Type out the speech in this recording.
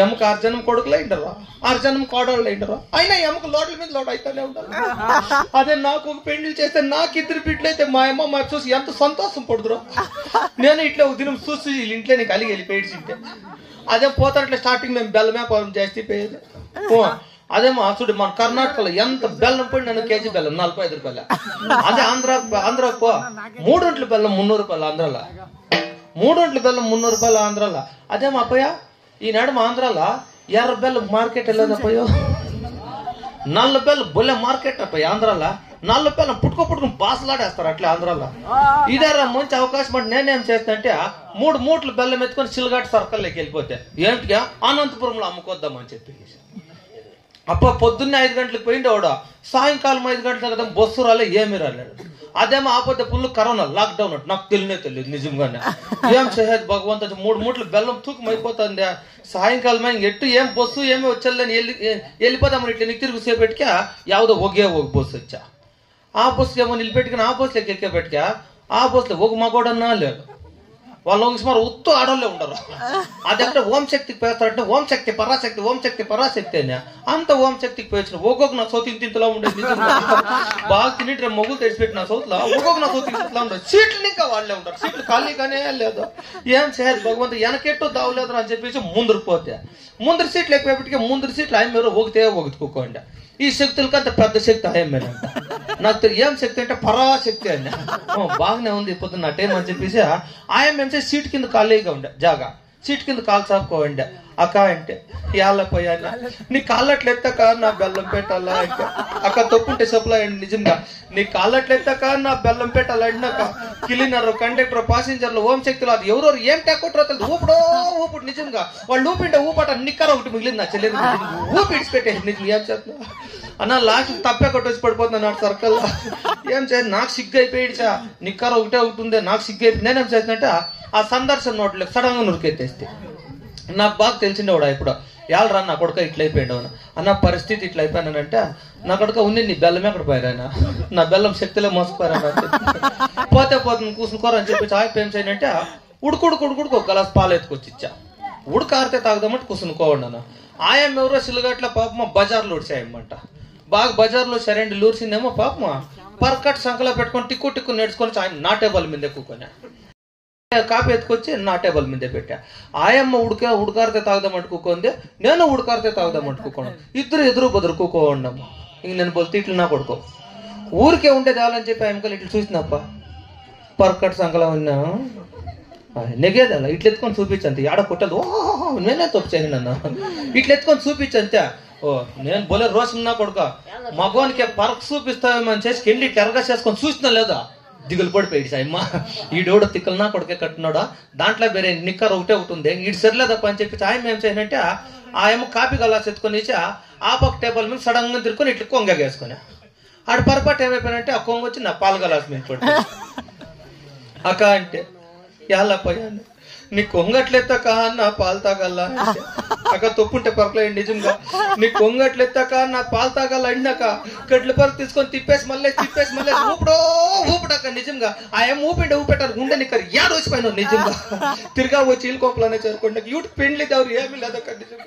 ఎమ్మకు 6 జనం కొడుకులు అయింటారు, 6 జనం కోడళ్ళు అయింటారు. అయినా ఎమ్మకు లోట్ల మీద లోటు అయితేనే ఉంటారు. అదే నాకు ఒక పెళ్లి చేస్తే నాకు 2 బిడ్డలు అయితే మా అమ్మ మా చూసి ఎంత సంతోషం పడుతురు. నేను ఇట్లా దినం చూసి ఇంట్లో నీకు కలిగి వెళ్ళిపోయి తింటే అదే పోతాంట్లో స్టార్టింగ్ మేము బెల్లం వ్యాపారం చేస్తే పోయేది. అదేమో చూడు మన కర్ణాటకలో ఎంత బెల్లం పడి నేను కేజీ బెల్లం 45 రూపాయలు. అదే ఆంధ్రాకు పో 3 ఒంట్ల బెల్లం 300 రూపాయలు ఆంధ్రాలో, 3 ఒంట్ల బెల్లం 300 రూపాయలు ఆంధ్రాలో. అదే మా అప్పయ్య ఈనాడు మా ఆంధ్రాలో ఎర్ర బెల్లం మార్కెట్ వెళ్ళదప్పయ్యో, నల్ల బెల్లం బొల్లె మార్కెట్ అప్పయ్య ఆంధ్రాలో. నల్ల బెల్లం పుట్టుకుని బాసలాడేస్తారు అట్లా ఆంధ్రాలో. ఇదేరా మంచి అవకాశం అంటే నేనేం చేస్తానంటే 3 మూటలు బెల్లం ఎత్తుకొని సిల్ఘాట్ సర్కల్లోకి వెళ్ళిపోతే ఏంటిగా అనంతపురంలో అమ్ముకొద్దామని చెప్పి. అప్ప పొద్దున్నే 5 గంటలకు పోయిండేవాడు, సాయంకాలం 5 గంటల కదా బస్సు రాలే ఏమీ రాలేడు. అదేమో ఆపోతే ఫుల్ కరోనా లాక్డౌన్ అంటే నాకు తెలియదు నిజంగానే. ఏం చేసేది భగవంతుడు, 3 మూటలు బెల్లం తూకం అయిపోతుంది. సాయంకాలం ఎట్టు ఏం బస్సు ఏమి వచ్చేదని వెళ్ళిపోతామని ఇట్లా నీకు తిరుగు సేపెట్టుకా యావదో ఒకే ఒక బస్సు వచ్చా. ఆ బస్సు ఏమో నిలిపెట్టుకుని ఆ బస్సులోకి ఎక్కేపెట్టుకా ఆ బస్సులో ఒక మగోడన్నా లేడు. వాళ్ళు సుమారు ఉత్తు ఆడోళ్ళే ఉండరు. అది అంటే ఓం శక్తికి పోతారంటే ఓం శక్తి పరాశక్తి ఓం శక్తి పరాశక్తి అని అంత ఓం శక్తికి పోయించిన ఒక్కొక్క నా సౌతి ఇంతలో ఉండేది. బాగా తిని మొగ్గులు తెచ్చిపెట్టిన సౌత్లో ఒక్కొక్క నా సౌతి ఇంతలో ఉండదు. సీట్లు ఇంకా వాళ్ళే ఉంటారు, సీట్లు ఖాళీగానే లేదు. ఏం చేయాలి భగవంతు వెనకెట్టు దావలేదు అని చెప్పేసి ముందరు పోతే ముందరు సీట్లు ఎక్కువైపెట్టుకే ముందరు సీట్లు ఆయన మీరు ఒకటి కూకోండి. ఈ శక్తులకంత పెద్ద శక్తి ఆయమేనంట. నాకు తెలియదు ఏం శక్తి అంటే పరాశక్తి అని. బాగానే ఉంది పొద్దున్న టైం అని చెప్పేసి ఆయన సీట్ కింద ఖాళీగా ఉండే జాగా, సీట్ కింద కాలు చాపుకోండి. అక్క అంటే యాళ్ళపోయా నీ కాళ్ళట్లు ఎత్తక నా బెల్లం పెట్టాలా అంటే అక్క తప్పుంటే చెప్పులా అండి నిజంగా నీ కాళ్ళట్లు ఎత్తక నా బెల్లం పెట్టాలా అండినాక క్లీనర్ కండక్టర్ ప్యాసింజర్లు ఓం శక్తులు అది ఎవరెవరు ఏం టెక్కొట్టరో తెలియదు. ఊపుడు నిజంగా వాళ్ళు ఊపింటే ఊపట నిక్కర ఒకటి మిగిలింది నా చెల్లెలు ఊపి ఇడిచిపెట్టేది. నిజం ఏం చేస్తున్నా అన్న లాస్ట్ తప్పే కొట్టేసి పడిపోతున్నా సర్కల్. ఏం చేయాలి నాకు సిగ్గు అయిపోయిచ్చా నిక్కర ఒకటే ఉంటుంది నాకు సిగ్గు అయిపోయి నేనేం చేసినట్ట ఆ సందర్శన నోట్లకి సడన్గా నురికెత్తేస్తే నాకు బాగా తెలిసిండేవాడు ఇప్పుడు యాళ్ళరా నా కొడుక ఇట్లా అయిపోయాడు అన్న పరిస్థితి ఇట్లా అయిపోయానంటే నా కొడుక ఉంది నీ బెల్లమే అక్కడ పోయారాయన నా బెల్లం శక్తిలో మోసపోయారని పోతే పోతుంది కూసుకోరని చెప్పి ఏం చేయనంటే ఉడుకుడుకు ఒక గ్లాస్ పాలు ఎత్తుకొచ్చి ఇచ్చా. ఉడకారితే తాగుదామంటే కూసునుకోండి అన్న. ఆయా ఎవరో సిలుగట్ల పాపమ బజార్లో ఉడిచాయమ్మంట. బాగా బజార్లో సరైన లూర్సిందేమో పాపమ పర్కట్ సంకలో పెట్టుకొని టిక్కు నేర్చుకొని ఆయన నా టేబుల్ మీద ఎక్కుకొని కాపీ ఎత్తుకొచ్చి నా టేబుల్ మీద పెట్టా. ఆయమ్మ ఉడకారితే తాగుదామంటుకోంది, నేను ఉడకారితే తాగుదామంటుకోను. ఇద్దరు ఎదురు బదురు కూకోండమ్మ. ఇంక నేను బొలితే ఇట్లు నా కొడుకో ఊరికే ఉండేది ఆలని చెప్పి ఆయనకలు ఇట్లు చూసినప్ప పర్కట్ సంకలో ఉన్నా నెగేదಲ್ಲ ఇట్లా ఎత్తుకొని చూపించంతే ఆడ కొట్టదు. ఓహో నేనే తప్పు చేయను అన్న ఇట్లా ఎత్తుకొని చూపించంతే. ఓ నేను బోలే రోజున్నా కొడుక మగవానికి పర్క్ చూపిస్తామని చేసి కెళ్ళి ఇట్లా ఎరగా చేసుకొని చూసినా లేదా దిగులు పడిపోయాడు సాయమ్మ. ఈడోడు తిక్కలు నా కొడుకే కట్టున్నాడా దాంట్లో వేరే నిక్కర్ ఒకటే ఉంటుంది ఈడు సరిలేదప్ప అని చెప్పి ఆయన ఏం చేయనంటే ఆయమ్మ కాపీ గలాస్ ఎత్తుకొని ఇచ్చి ఆ పక్క టేబుల్ మీద సడన్గా తిరుకొని ఇట్లా కొంగేసుకొని ఆడ పొరపాటు ఏమైపోయినంటే ఆ కొంగ వచ్చి నా పాలు గలాస్ మీద పడి అక్క అంటే యాళ్ళపోయాను నీ కొంగట్లెత్తక నా పాలు తాగల్లా అక్క తొప్పుంటే పరకలేండి నిజంగా నీ కొంగట్లెత్తక నా పాలు తాగల్లా అండినాక కట్ల పరకు తీసుకొని తిప్పేసి మళ్ళీ ఊపుడక్క నిజంగా ఆయన ఊపెట్టారు గుండె నిక్కరు ఏడొచ్చిపోయినా నిజంగా తిరిగా వచ్చి ఇల్లు కోపలనే చేరుకోండి యూట్యూబ్ పెండ్లి ఎవరు ఏమీ లేదక్క నిజంగా.